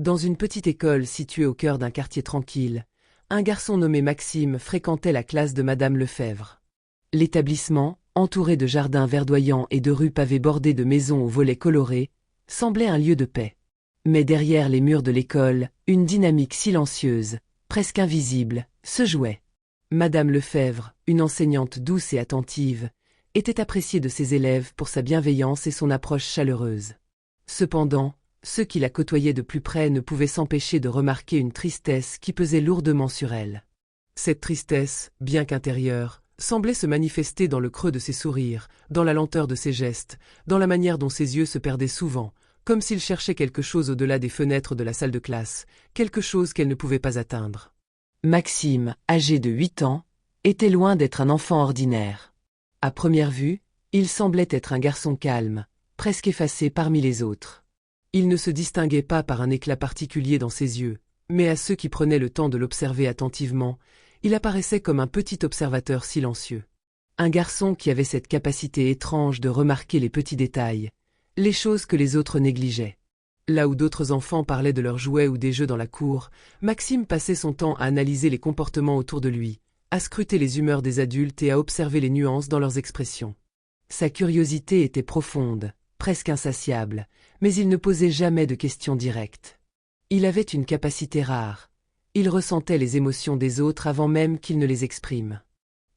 Dans une petite école située au cœur d'un quartier tranquille, un garçon nommé Maxime fréquentait la classe de Madame Lefebvre. L'établissement, entouré de jardins verdoyants et de rues pavées bordées de maisons aux volets colorés, semblait un lieu de paix. Mais derrière les murs de l'école, une dynamique silencieuse, presque invisible, se jouait. Madame Lefebvre, une enseignante douce et attentive, était appréciée de ses élèves pour sa bienveillance et son approche chaleureuse. Cependant, ceux qui la côtoyaient de plus près ne pouvaient s'empêcher de remarquer une tristesse qui pesait lourdement sur elle. Cette tristesse, bien qu'intérieure, semblait se manifester dans le creux de ses sourires, dans la lenteur de ses gestes, dans la manière dont ses yeux se perdaient souvent, comme s'il cherchait quelque chose au-delà des fenêtres de la salle de classe, quelque chose qu'elle ne pouvait pas atteindre. Maxime, âgé de 8 ans, était loin d'être un enfant ordinaire. À première vue, il semblait être un garçon calme, presque effacé parmi les autres. Il ne se distinguait pas par un éclat particulier dans ses yeux, mais à ceux qui prenaient le temps de l'observer attentivement, il apparaissait comme un petit observateur silencieux. Un garçon qui avait cette capacité étrange de remarquer les petits détails, les choses que les autres négligeaient. Là où d'autres enfants parlaient de leurs jouets ou des jeux dans la cour, Maxime passait son temps à analyser les comportements autour de lui, à scruter les humeurs des adultes et à observer les nuances dans leurs expressions. Sa curiosité était profonde, presque insatiable, mais il ne posait jamais de questions directes. Il avait une capacité rare. Il ressentait les émotions des autres avant même qu'ils ne les expriment.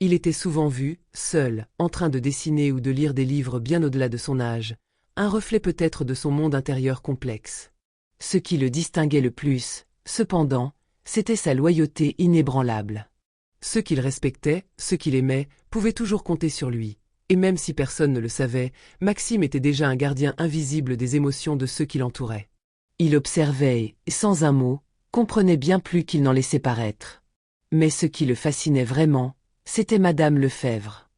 Il était souvent vu, seul, en train de dessiner ou de lire des livres bien au-delà de son âge, un reflet peut-être de son monde intérieur complexe. Ce qui le distinguait le plus, cependant, c'était sa loyauté inébranlable. Ceux qu'il respectait, ceux qu'il aimait, pouvaient toujours compter sur lui. Et même si personne ne le savait, Maxime était déjà un gardien invisible des émotions de ceux qui l'entouraient. Il observait et, sans un mot, comprenait bien plus qu'il n'en laissait paraître. Mais ce qui le fascinait vraiment, c'était Madame Lefebvre.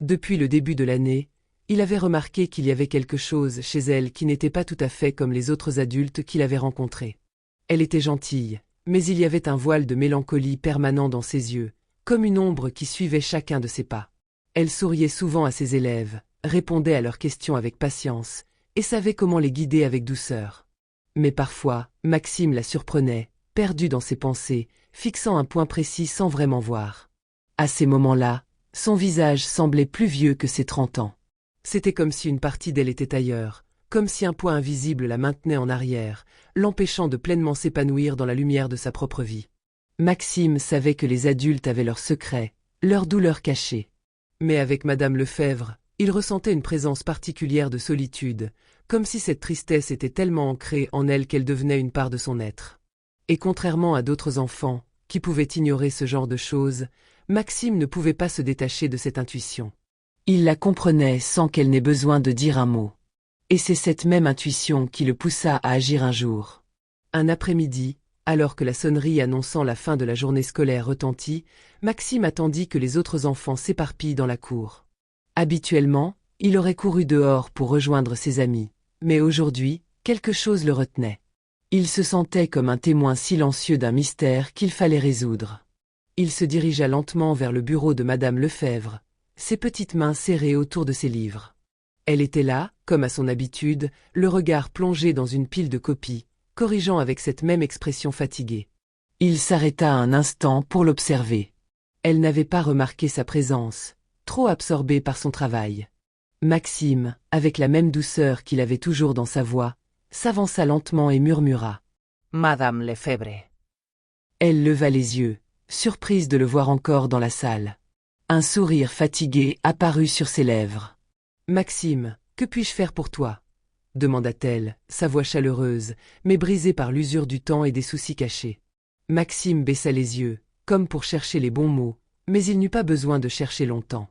Depuis le début de l'année, il avait remarqué qu'il y avait quelque chose chez elle qui n'était pas tout à fait comme les autres adultes qu'il avait rencontrés. Elle était gentille, mais il y avait un voile de mélancolie permanent dans ses yeux, comme une ombre qui suivait chacun de ses pas. Elle souriait souvent à ses élèves, répondait à leurs questions avec patience, et savait comment les guider avec douceur. Mais parfois, Maxime la surprenait, perdu dans ses pensées, fixant un point précis sans vraiment voir. À ces moments-là, son visage semblait plus vieux que ses 30 ans. C'était comme si une partie d'elle était ailleurs, comme si un poids invisible la maintenait en arrière, l'empêchant de pleinement s'épanouir dans la lumière de sa propre vie. Maxime savait que les adultes avaient leurs secrets, leurs douleurs cachées. Mais avec Madame Lefebvre, il ressentait une présence particulière de solitude, comme si cette tristesse était tellement ancrée en elle qu'elle devenait une part de son être. Et contrairement à d'autres enfants, qui pouvaient ignorer ce genre de choses, Maxime ne pouvait pas se détacher de cette intuition. Il la comprenait sans qu'elle n'ait besoin de dire un mot. Et c'est cette même intuition qui le poussa à agir un jour. Un après-midi, alors que la sonnerie annonçant la fin de la journée scolaire retentit, Maxime attendit que les autres enfants s'éparpillent dans la cour. Habituellement, il aurait couru dehors pour rejoindre ses amis, mais aujourd'hui, quelque chose le retenait. Il se sentait comme un témoin silencieux d'un mystère qu'il fallait résoudre. Il se dirigea lentement vers le bureau de Madame Lefebvre, ses petites mains serrées autour de ses livres. Elle était là, comme à son habitude, le regard plongé dans une pile de copies, corrigeant avec cette même expression fatiguée. Il s'arrêta un instant pour l'observer. Elle n'avait pas remarqué sa présence, trop absorbée par son travail. Maxime, avec la même douceur qu'il avait toujours dans sa voix, s'avança lentement et murmura « Madame Lefebvre ». Elle leva les yeux, surprise de le voir encore dans la salle. Un sourire fatigué apparut sur ses lèvres. « Maxime, que puis-je faire pour toi ?» demanda-t-elle, sa voix chaleureuse, mais brisée par l'usure du temps et des soucis cachés. Maxime baissa les yeux, comme pour chercher les bons mots, mais il n'eut pas besoin de chercher longtemps.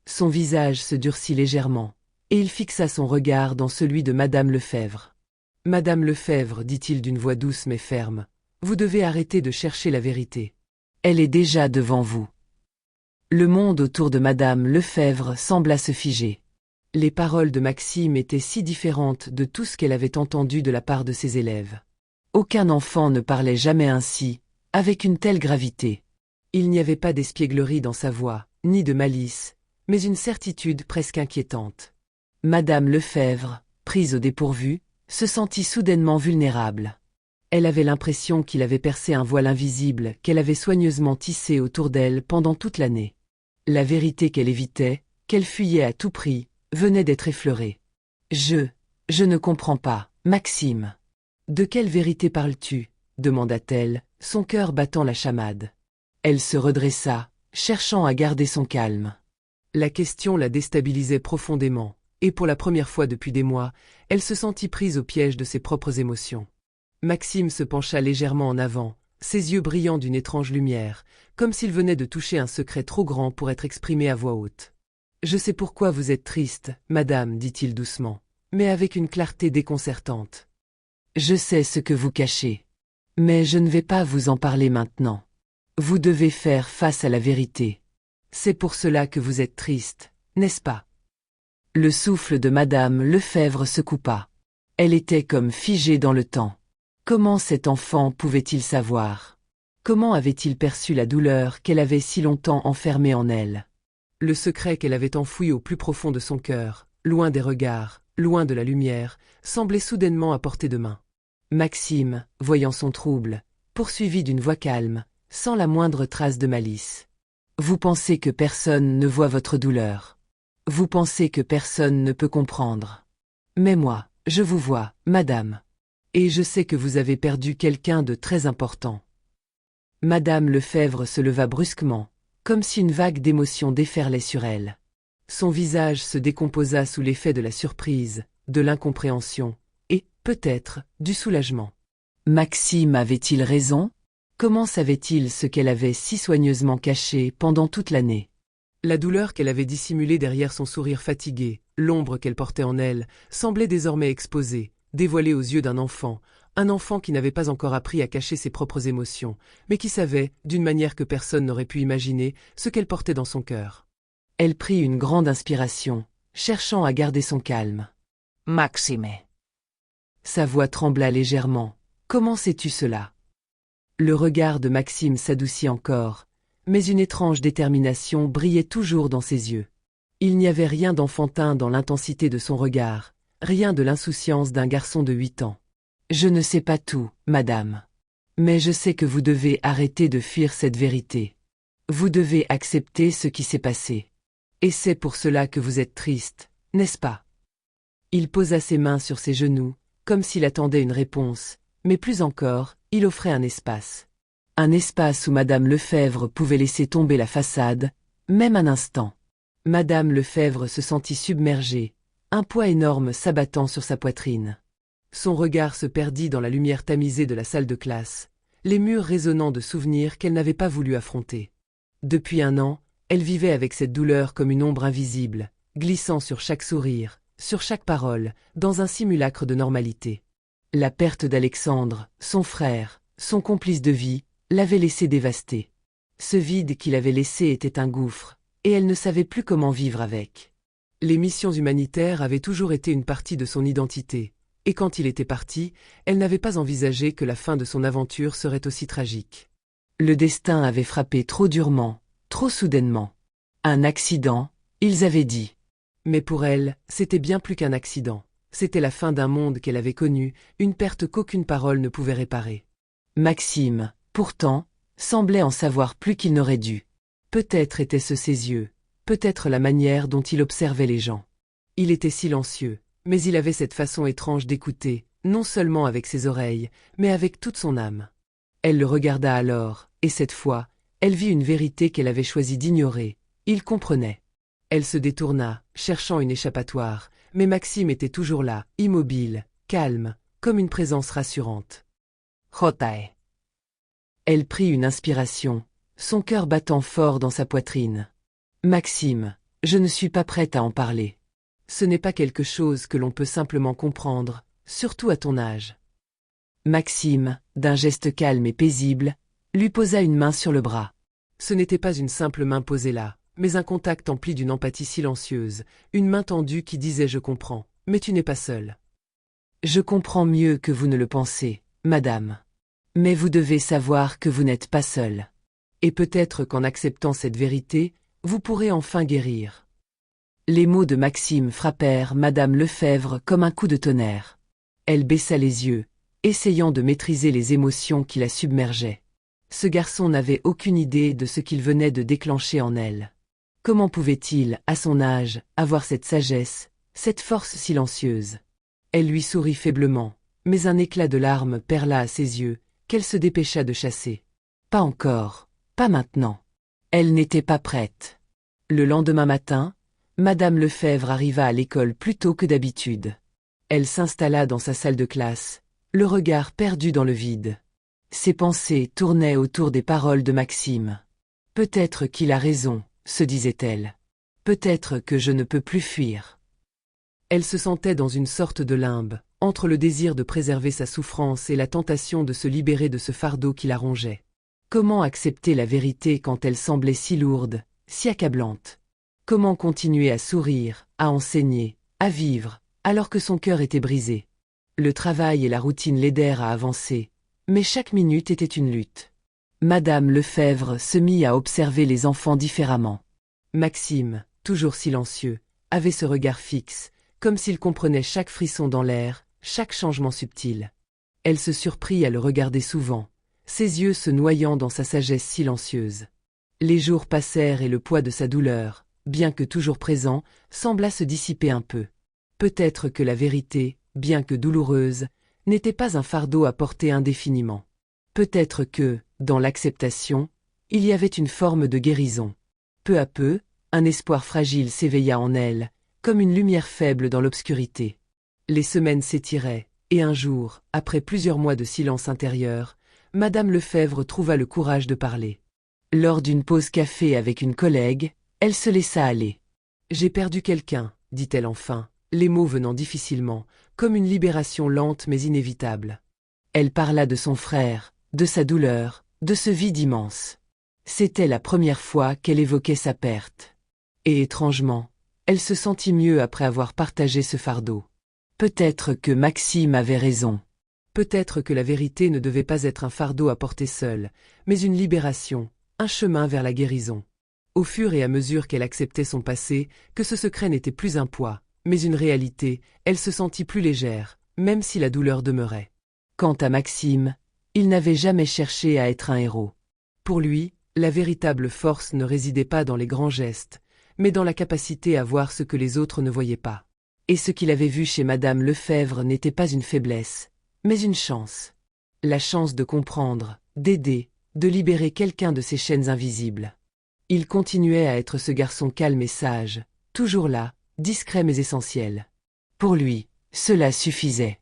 Son visage se durcit légèrement, et il fixa son regard dans celui de Madame Lefebvre. « Madame Lefebvre, dit-il d'une voix douce mais ferme, vous devez arrêter de chercher la vérité. Elle est déjà devant vous. » Le monde autour de Madame Lefebvre sembla se figer. Les paroles de Maxime étaient si différentes de tout ce qu'elle avait entendu de la part de ses élèves. Aucun enfant ne parlait jamais ainsi, avec une telle gravité. Il n'y avait pas d'espièglerie dans sa voix, ni de malice, mais une certitude presque inquiétante. Madame Lefebvre, prise au dépourvu, se sentit soudainement vulnérable. Elle avait l'impression qu'il avait percé un voile invisible qu'elle avait soigneusement tissé autour d'elle pendant toute l'année. La vérité qu'elle évitait, qu'elle fuyait à tout prix, venait d'être effleurée. Je ne comprends pas, Maxime. De quelle vérité parles-tu? Demanda-t-elle, son cœur battant la chamade. Elle se redressa, cherchant à garder son calme. La question la déstabilisait profondément, et pour la première fois depuis des mois, elle se sentit prise au piège de ses propres émotions. Maxime se pencha légèrement en avant, ses yeux brillant d'une étrange lumière, comme s'il venait de toucher un secret trop grand pour être exprimé à voix haute. « Je sais pourquoi vous êtes triste, madame, dit-il doucement, mais avec une clarté déconcertante. Je sais ce que vous cachez. Mais je ne vais pas vous en parler maintenant. Vous devez faire face à la vérité. C'est pour cela que vous êtes triste, n'est-ce pas? » Le souffle de madame Lefèvre se coupa. Elle était comme figée dans le temps. Comment cet enfant pouvait-il savoir? Comment avait-il perçu la douleur qu'elle avait si longtemps enfermée en elle? Le secret qu'elle avait enfoui au plus profond de son cœur, loin des regards, loin de la lumière, semblait soudainement à portée de main. Maxime, voyant son trouble, poursuivit d'une voix calme, sans la moindre trace de malice. Vous pensez que personne ne voit votre douleur. Vous pensez que personne ne peut comprendre. Mais moi, je vous vois, madame. Et je sais que vous avez perdu quelqu'un de très important. Madame Lefèvre se leva brusquement, comme si une vague d'émotion déferlait sur elle. Son visage se décomposa sous l'effet de la surprise, de l'incompréhension, et, peut-être, du soulagement. Maxime avait-il raison? Comment savait-il ce qu'elle avait si soigneusement caché pendant toute l'année? La douleur qu'elle avait dissimulée derrière son sourire fatigué, l'ombre qu'elle portait en elle, semblait désormais exposée, dévoilée aux yeux d'un enfant, un enfant qui n'avait pas encore appris à cacher ses propres émotions, mais qui savait, d'une manière que personne n'aurait pu imaginer, ce qu'elle portait dans son cœur. Elle prit une grande inspiration, cherchant à garder son calme. « Maxime. » Sa voix trembla légèrement. « Comment sais-tu cela? » Le regard de Maxime s'adoucit encore, mais une étrange détermination brillait toujours dans ses yeux. Il n'y avait rien d'enfantin dans l'intensité de son regard, rien de l'insouciance d'un garçon de 8 ans. « Je ne sais pas tout, madame. Mais je sais que vous devez arrêter de fuir cette vérité. Vous devez accepter ce qui s'est passé. Et c'est pour cela que vous êtes triste, n'est-ce pas? » Il posa ses mains sur ses genoux, comme s'il attendait une réponse, mais plus encore, il offrait un espace. Un espace où madame Lefèvre pouvait laisser tomber la façade, même un instant. Madame Lefèvre se sentit submergée, un poids énorme s'abattant sur sa poitrine. Son regard se perdit dans la lumière tamisée de la salle de classe, les murs résonnant de souvenirs qu'elle n'avait pas voulu affronter. Depuis 1 an, elle vivait avec cette douleur comme une ombre invisible, glissant sur chaque sourire, sur chaque parole, dans un simulacre de normalité. La perte d'Alexandre, son frère, son complice de vie, l'avait laissée dévastée. Ce vide qu'il avait laissé était un gouffre, et elle ne savait plus comment vivre avec. Les missions humanitaires avaient toujours été une partie de son identité, et quand il était parti, elle n'avait pas envisagé que la fin de son aventure serait aussi tragique. Le destin avait frappé trop durement, trop soudainement. Un accident, ils avaient dit. Mais pour elle, c'était bien plus qu'un accident. C'était la fin d'un monde qu'elle avait connu, une perte qu'aucune parole ne pouvait réparer. Maxime, pourtant, semblait en savoir plus qu'il n'aurait dû. Peut-être étaient-ce ses yeux, peut-être la manière dont il observait les gens. Il était silencieux, mais il avait cette façon étrange d'écouter, non seulement avec ses oreilles, mais avec toute son âme. Elle le regarda alors, et cette fois, elle vit une vérité qu'elle avait choisi d'ignorer. Il comprenait. Elle se détourna, cherchant une échappatoire, mais Maxime était toujours là, immobile, calme, comme une présence rassurante. Jotae. Elle prit une inspiration, son cœur battant fort dans sa poitrine. Maxime, je ne suis pas prête à en parler. Ce n'est pas quelque chose que l'on peut simplement comprendre, surtout à ton âge. Maxime, d'un geste calme et paisible, lui posa une main sur le bras. Ce n'était pas une simple main posée là, mais un contact empli d'une empathie silencieuse, une main tendue qui disait « Je comprends, mais tu n'es pas seule. » Je comprends mieux que vous ne le pensez, madame. Mais vous devez savoir que vous n'êtes pas seule. Et peut-être qu'en acceptant cette vérité, vous pourrez enfin guérir. Les mots de Maxime frappèrent madame Lefèvre comme un coup de tonnerre. Elle baissa les yeux, essayant de maîtriser les émotions qui la submergeaient. Ce garçon n'avait aucune idée de ce qu'il venait de déclencher en elle. Comment pouvait-il, à son âge, avoir cette sagesse, cette force silencieuse? Elle lui sourit faiblement, mais un éclat de larmes perla à ses yeux, qu'elle se dépêcha de chasser. Pas encore, pas maintenant. Elle n'était pas prête. Le lendemain matin, Madame Lefèvre arriva à l'école plus tôt que d'habitude. Elle s'installa dans sa salle de classe, le regard perdu dans le vide. Ses pensées tournaient autour des paroles de Maxime. Peut-être qu'il a raison, se disait-elle. Peut-être que je ne peux plus fuir. Elle se sentait dans une sorte de limbe, entre le désir de préserver sa souffrance et la tentation de se libérer de ce fardeau qui la rongeait. Comment accepter la vérité quand elle semblait si lourde, si accablante? Comment continuer à sourire, à enseigner, à vivre, alors que son cœur était brisé? Le travail et la routine l'aidèrent à avancer, mais chaque minute était une lutte. Madame Lefèvre se mit à observer les enfants différemment. Maxime, toujours silencieux, avait ce regard fixe, comme s'il comprenait chaque frisson dans l'air, chaque changement subtil. Elle se surprit à le regarder souvent, ses yeux se noyant dans sa sagesse silencieuse. Les jours passèrent et le poids de sa douleur, bien que toujours présent, sembla se dissiper un peu. Peut-être que la vérité, bien que douloureuse, n'était pas un fardeau à porter indéfiniment. Peut-être que, dans l'acceptation, il y avait une forme de guérison. Peu à peu, un espoir fragile s'éveilla en elle, comme une lumière faible dans l'obscurité. Les semaines s'étiraient, et un jour, après plusieurs mois de silence intérieur, Madame Lefèvre trouva le courage de parler. Lors d'une pause café avec une collègue, elle se laissa aller. « J'ai perdu quelqu'un, dit-elle enfin, les mots venant difficilement, comme une libération lente mais inévitable. Elle parla de son frère, de sa douleur, de ce vide immense. C'était la première fois qu'elle évoquait sa perte. Et étrangement, elle se sentit mieux après avoir partagé ce fardeau. Peut-être que Maxime avait raison. Peut-être que la vérité ne devait pas être un fardeau à porter seul, mais une libération, un chemin vers la guérison. Au fur et à mesure qu'elle acceptait son passé, que ce secret n'était plus un poids, mais une réalité, elle se sentit plus légère, même si la douleur demeurait. Quant à Maxime, il n'avait jamais cherché à être un héros. Pour lui, la véritable force ne résidait pas dans les grands gestes, mais dans la capacité à voir ce que les autres ne voyaient pas. Et ce qu'il avait vu chez Madame Lefèvre n'était pas une faiblesse, mais une chance. La chance de comprendre, d'aider, de libérer quelqu'un de ses chaînes invisibles. Il continuait à être ce garçon calme et sage, toujours là, discret mais essentiel. Pour lui, cela suffisait.